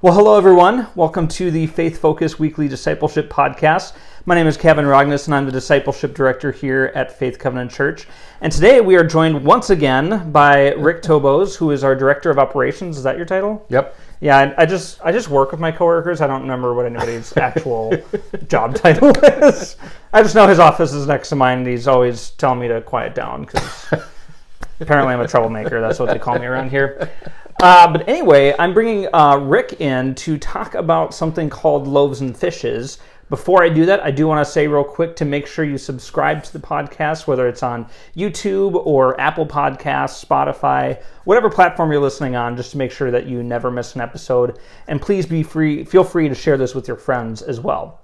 Well, hello, everyone. Welcome to the Faith Focus Weekly Discipleship Podcast. My name is Kevin Rognes, and I'm the Discipleship Director here at Faith Covenant Church. And today we are joined once again by Rick Toboz, who is our Director of Operations. Is that your title? Yep. Yeah, I just work with my coworkers. I don't remember what anybody's actual job title is. I just know his office is next to mine, and he's always telling me to quiet down because apparently I'm a troublemaker. That's what they call me around here. But anyway, I'm bringing Rick in to talk about something called Loaves and Fishes. Before I do that, I do want to say real quick to make sure you subscribe to the podcast, whether it's on YouTube or Apple Podcasts, Spotify, whatever platform you're listening on, just to make sure that you never miss an episode. And please feel free to share this with your friends as well.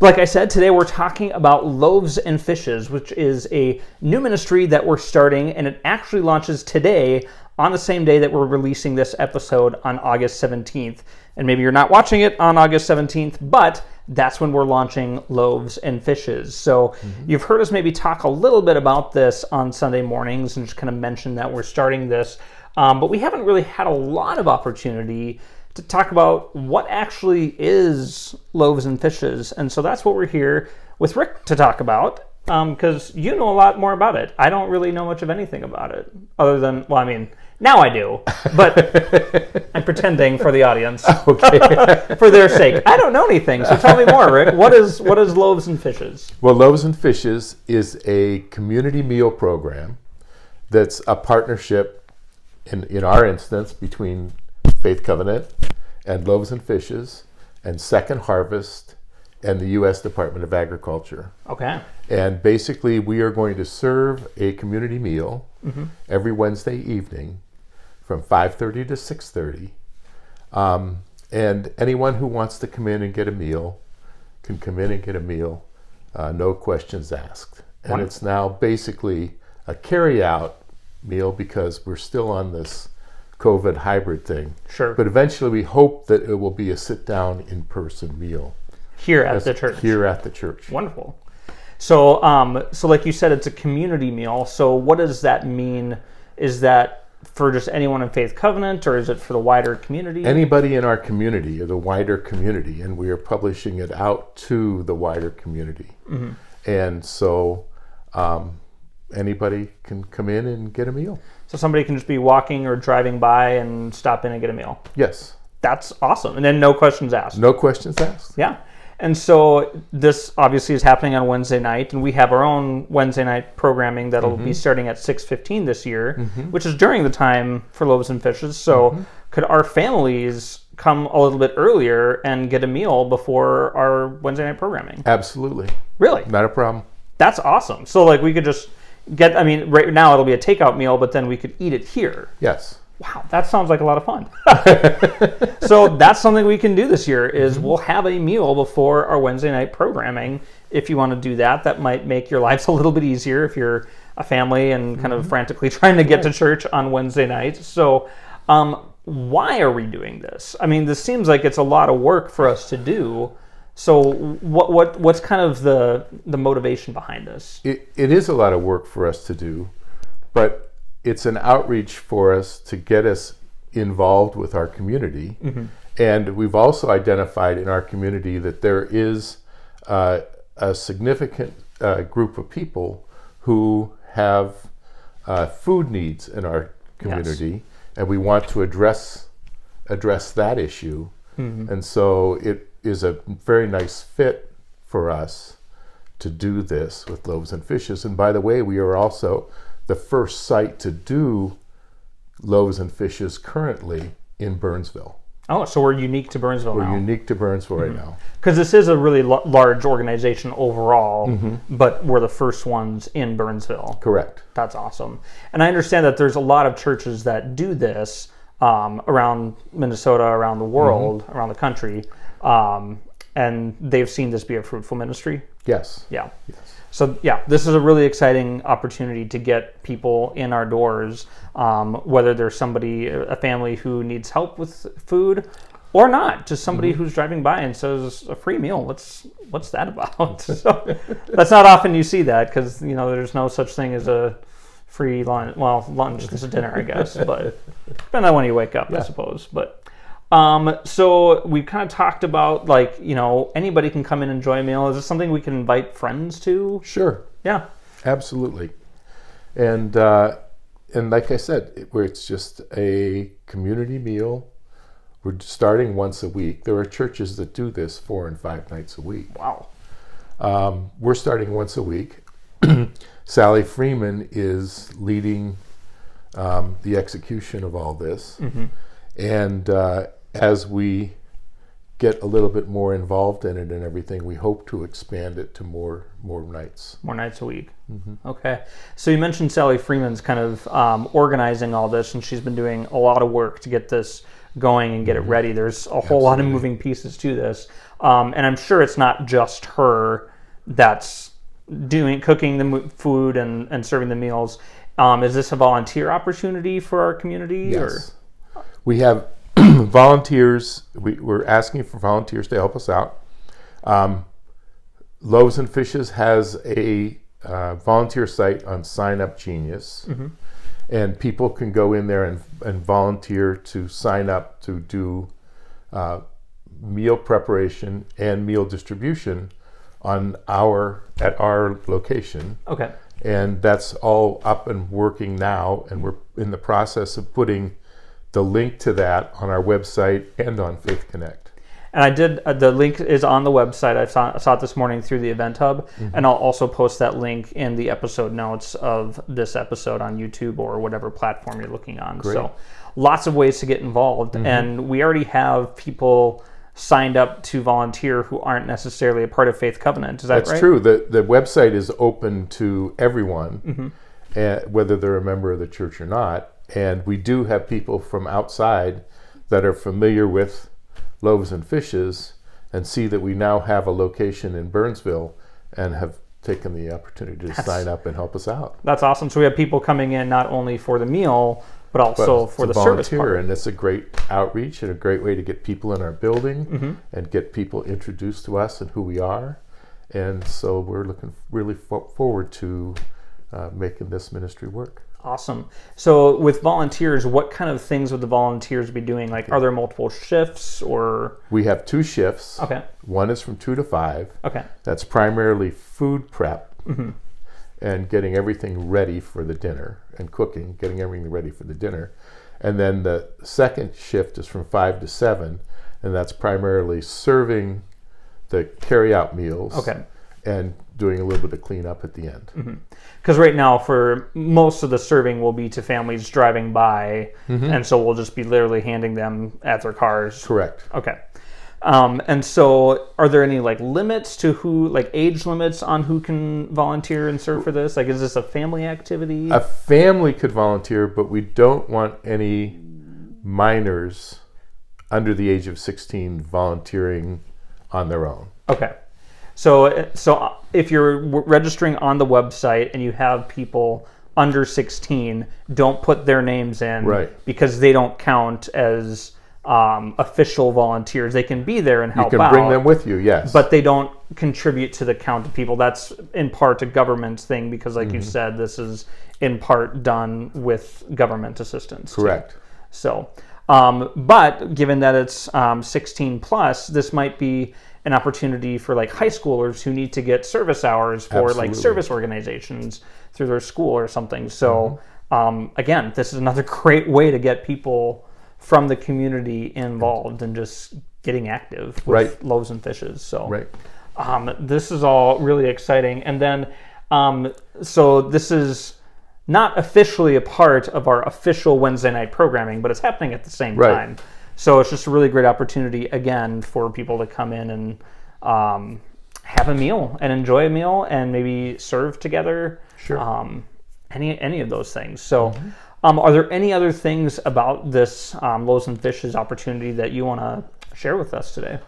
Like I said, today we're talking about Loaves and Fishes, which is a new ministry that we're starting, and it actually launches today on the same day that we're releasing this episode on August 17th. And maybe you're not watching it on August 17th, but that's when we're launching Loaves and Fishes. So you've heard us maybe talk a little bit about this on Sunday mornings and just kind of mention that we're starting this. But we haven't really had a lot of opportunity to talk about what actually is Loaves and Fishes. And so that's what we're here with Rick to talk about, because you know a lot more about it. I don't really know much of anything about it, other than, well, I mean, now I do, but I'm pretending for the audience, okay, for their sake. I don't know anything, so tell me more, Rick. What is Loaves and Fishes? Well, Loaves and Fishes is a community meal program that's a partnership, in our instance, between Faith Covenant and Loaves and Fishes and Second Harvest and the U.S. Department of Agriculture. Okay. And basically, we are going to serve a community meal every Wednesday evening from 5:30 to 6:30. And anyone who wants to come in and get a meal can come in and get a meal, no questions asked. And Wonderful. It's now basically a carry-out meal because we're still on this COVID hybrid thing. Sure. But eventually we hope that it will be a sit-down in-person meal. Here at the church. Here at the church. Wonderful. So like you said, it's a community meal. So what does that mean? Is that for just anyone in Faith Covenant, or is it for the wider community? Anybody in our community, or the wider community, and we are publishing it out to the wider community. And so anybody can come in and get a meal. So somebody can just be walking or driving by and stop in and get a meal. Yes. That's awesome. And then no questions asked. No questions asked. Yeah. And so this obviously is happening on Wednesday night, and we have our own Wednesday night programming that'll be starting at 6:15 this year, which is during the time for Loaves and Fishes. So could our families come a little bit earlier and get a meal before our Wednesday night programming? Absolutely. Really? Not a problem. That's awesome. So like we could just get, I mean, right now it'll be a takeout meal, but then we could eat it here. Yes. Wow, that sounds like a lot of fun. So that's something we can do this year is we'll have a meal before our Wednesday night programming. If you want to do that, that might make your lives a little bit easier if you're a family and kind of frantically trying to get to church on Wednesday night. So why are we doing this? I mean, this seems like it's a lot of work for us to do. So what's kind of the motivation behind this? It is a lot of work for us to do, but it's an outreach for us to get us involved with our community. And we've also identified in our community that there is a significant group of people who have food needs in our community, and we want to address that issue. And so it is a very nice fit for us to do this with Loaves and Fishes. And by the way, we are also the first site to do Loaves and Fishes currently in Burnsville. Oh, so we're unique to Burnsville now. We're unique to Burnsville right now. Because this is a really large organization overall, but we're the first ones in Burnsville. Correct. That's awesome. And I understand that there's a lot of churches that do this around Minnesota, around the world, around the country, and they've seen this be a fruitful ministry. Yes. Yeah. Yes. So yeah, this is a really exciting opportunity to get people in our doors, whether there's somebody, a family who needs help with food or not, just somebody who's driving by and says a free meal. What's that about? So that's not often you see that because, there's no such thing as a free lunch. Well, lunch is dinner, I guess, but depending on when you wake up, I suppose. But So we kind of talked about, like, anybody can come in and enjoy a meal. Is this something we can invite friends to? Sure. Yeah. Absolutely. And like I said, where it's just a community meal. We're starting once a week. There are churches that do this 4 and 5 nights a week. Wow. We're starting once a week. Sally Freeman is leading the execution of all this. Mm-hmm. And as we get a little bit more involved in it and everything, we hope to expand it to more nights. More nights a week. Mm-hmm. Okay. So you mentioned Sally Freeman's kind of organizing all this, and she's been doing a lot of work to get this going and get it ready. There's a whole lot of moving pieces to this. And I'm sure it's not just her that's cooking the food and serving the meals. Is this a volunteer opportunity for our community? Yes. We have volunteers. We're asking for volunteers to help us out. Loaves and Fishes has a volunteer site on Sign Up Genius. Mm-hmm. And people can go in there and volunteer to sign up to do meal preparation and meal distribution at our location. Okay. And that's all up and working now, and we're in the process of putting the link to that on our website and on Faith Connect. And I did, the link is on the website. I saw it this morning through the Event Hub, and I'll also post that link in the episode notes of this episode on YouTube or whatever platform you're looking on. Great. So lots of ways to get involved, and we already have people signed up to volunteer who aren't necessarily a part of Faith Covenant. Is that right? That's true. The website is open to everyone, whether they're a member of the church or not. And we do have people from outside that are familiar with Loaves and Fishes and see that we now have a location in Burnsville and have taken the opportunity to sign up and help us out. That's awesome. So we have people coming in not only for the meal, but also for the service part. And it's a great outreach and a great way to get people in our building and get people introduced to us and who we are. And so we're looking really forward to making this ministry work. Awesome. So with volunteers, what kind of things would the volunteers be doing? Like, are there multiple shifts or? We have 2 shifts. Okay. One is from 2 to 5. Okay. That's primarily food prep and getting everything ready for the dinner and cooking, getting everything ready for the dinner. And then the second shift is from 5 to 7, and that's primarily serving the carry-out meals. Okay. And doing a little bit of cleanup at the end. Because right now, for most of the serving will be to families driving by, and so we'll just be literally handing them at their cars. Correct. Okay. And so are there any limits to age limits on who can volunteer and serve for this? Is this a family activity? A family could volunteer, but we don't want any minors under the age of 16 volunteering on their own. Okay. So if you're registering on the website and you have people under 16, don't put their names in, right, because they don't count as official volunteers. They can be there and help out. You can bring them with you, yes. But they don't contribute to the count of people. That's in part a government thing because, like you said, this is in part done with government assistance. Correct. Too. So, but given that it's 16 plus, this might be an opportunity for high schoolers who need to get service hours for service organizations through their school or something. So again, this is another great way to get people from the community involved and just getting active with Loaves and Fishes. So this is all really exciting. And then so this is not officially a part of our official Wednesday night programming, but it's happening at the same time. So it's just a really great opportunity, again, for people to come in and have a meal and enjoy a meal and maybe serve together. Sure. Any of those things. So are there any other things about this Loaves and Fishes opportunity that you want to share with us today?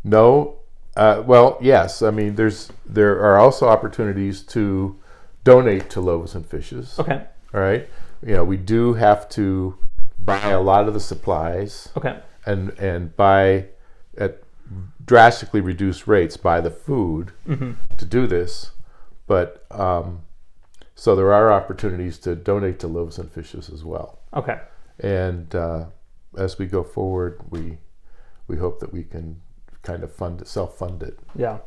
No. Well, yes. I mean, there are also opportunities to donate to Loaves and Fishes. Okay. All right. We do have to buy a lot of the supplies. Okay. And buy at drastically reduced rates, buy the food to do this. But so there are opportunities to donate to Loaves and Fishes as well. Okay. And as we go forward, we hope that we can kind of self-fund it. Yeah.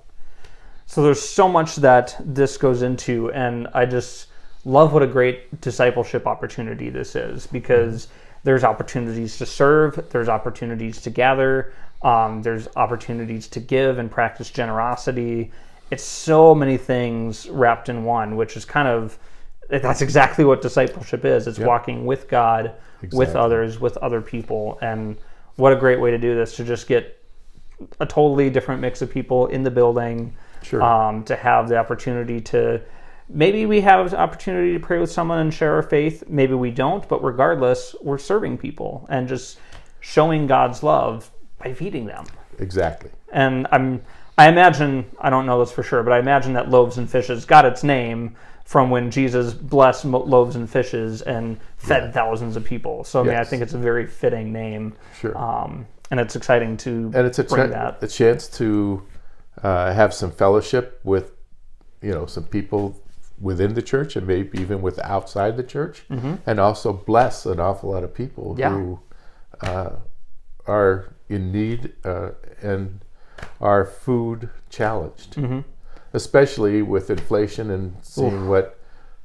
So there's so much that this goes into, and I just love what a great discipleship opportunity this is, because there's opportunities to serve, there's opportunities to gather, there's opportunities to give and practice generosity. It's so many things wrapped in one, which is that's exactly what discipleship is. It's walking with God, with others, with other people. And what a great way to do this, to just get a totally different mix of people in the building, to have the opportunity to, maybe we have an opportunity to pray with someone and share our faith. Maybe we don't, but regardless, we're serving people and just showing God's love by feeding them. Exactly. And I imagine, I don't know this for sure, but I imagine that Loaves and Fishes got its name from when Jesus blessed loaves and fishes and fed thousands of people. So I think it's a very fitting name. Sure. And it's exciting to bring that. A chance to have some fellowship with, some people within the church and maybe even with outside the church, and also bless an awful lot of people who are in need and are food challenged, especially with inflation and seeing what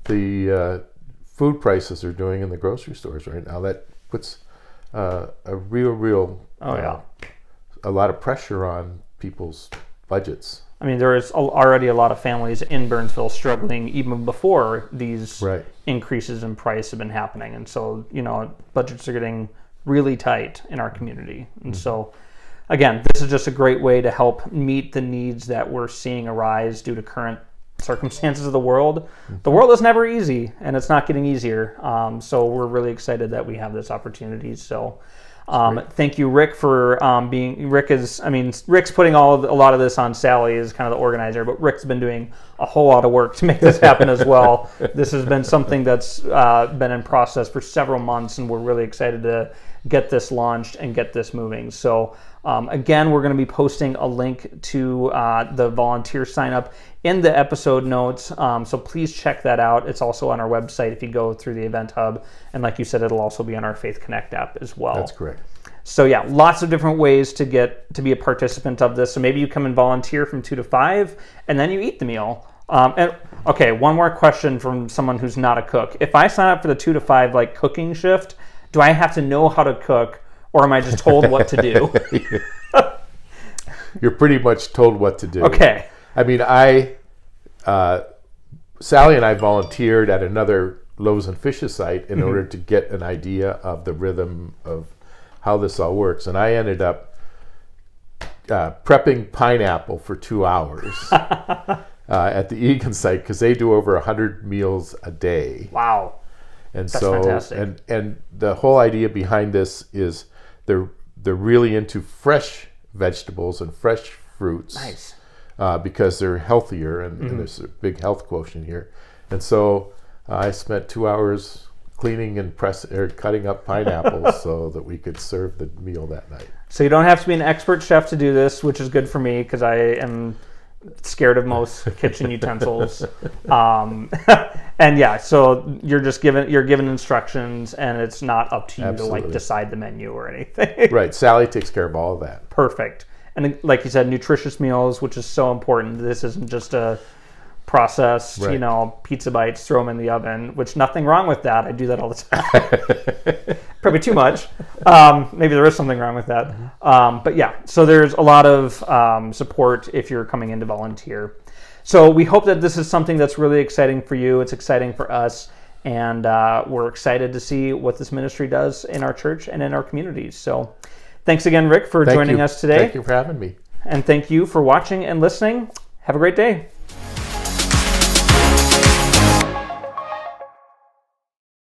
the food prices are doing in the grocery stores right now. That puts a real a lot of pressure on people's budgets. I mean, there is already a lot of families in Burnsville struggling even before these increases in price have been happening. And so, budgets are getting really tight in our community. And so, again, this is just a great way to help meet the needs that we're seeing arise due to current circumstances of the world. The world is never easy, and it's not getting easier. So we're really excited that we have this opportunity. So thank you, Rick, for Rick's putting a lot of this on Sally as kind of the organizer, but Rick's been doing a whole lot of work to make this happen as well. This has been something that's been in process for several months, and we're really excited to get this launched and get this moving. So again, we're going to be posting a link to the volunteer sign up in the episode notes. So please check that out. It's also on our website if you go through the event hub. And like you said, it'll also be on our Faith Connect app as well. That's correct. So yeah, lots of different ways to get to be a participant of this. So maybe you come and volunteer from 2 to 5 and then you eat the meal. Okay, one more question from someone who's not a cook. If I sign up for the 2 to 5 cooking shift, do I have to know how to cook, or am I just told what to do? You're pretty much told what to do. Okay. I mean, Sally and I volunteered at another Loaves and Fishes site in order to get an idea of the rhythm of how this all works. And I ended up prepping pineapple for 2 hours at the Egan site, because they do over 100 meals a day. Wow. And That's so, fantastic. and the whole idea behind this is they're really into fresh vegetables and fresh fruits. Nice. Because they're healthier, and there's a big health quotient here. And so I spent 2 hours cleaning and cutting up pineapples so that we could serve the meal that night. So you don't have to be an expert chef to do this, which is good for me because I am scared of most kitchen utensils. And yeah, so you're given instructions, and it's not up to you Absolutely. to decide the menu or anything. Right. Sally takes care of all of that. Perfect. And like you said, nutritious meals, which is so important. This isn't just a processed, pizza bites, throw them in the oven, which nothing wrong with that. I do that all the time. Probably too much. Maybe there is something wrong with that. But yeah, so there's a lot of support if you're coming in to volunteer. So we hope that this is something that's really exciting for you. It's exciting for us. And we're excited to see what this ministry does in our church and in our communities. So thanks again, Rick, for joining us today. Thank you for having me. And thank you for watching and listening. Have a great day.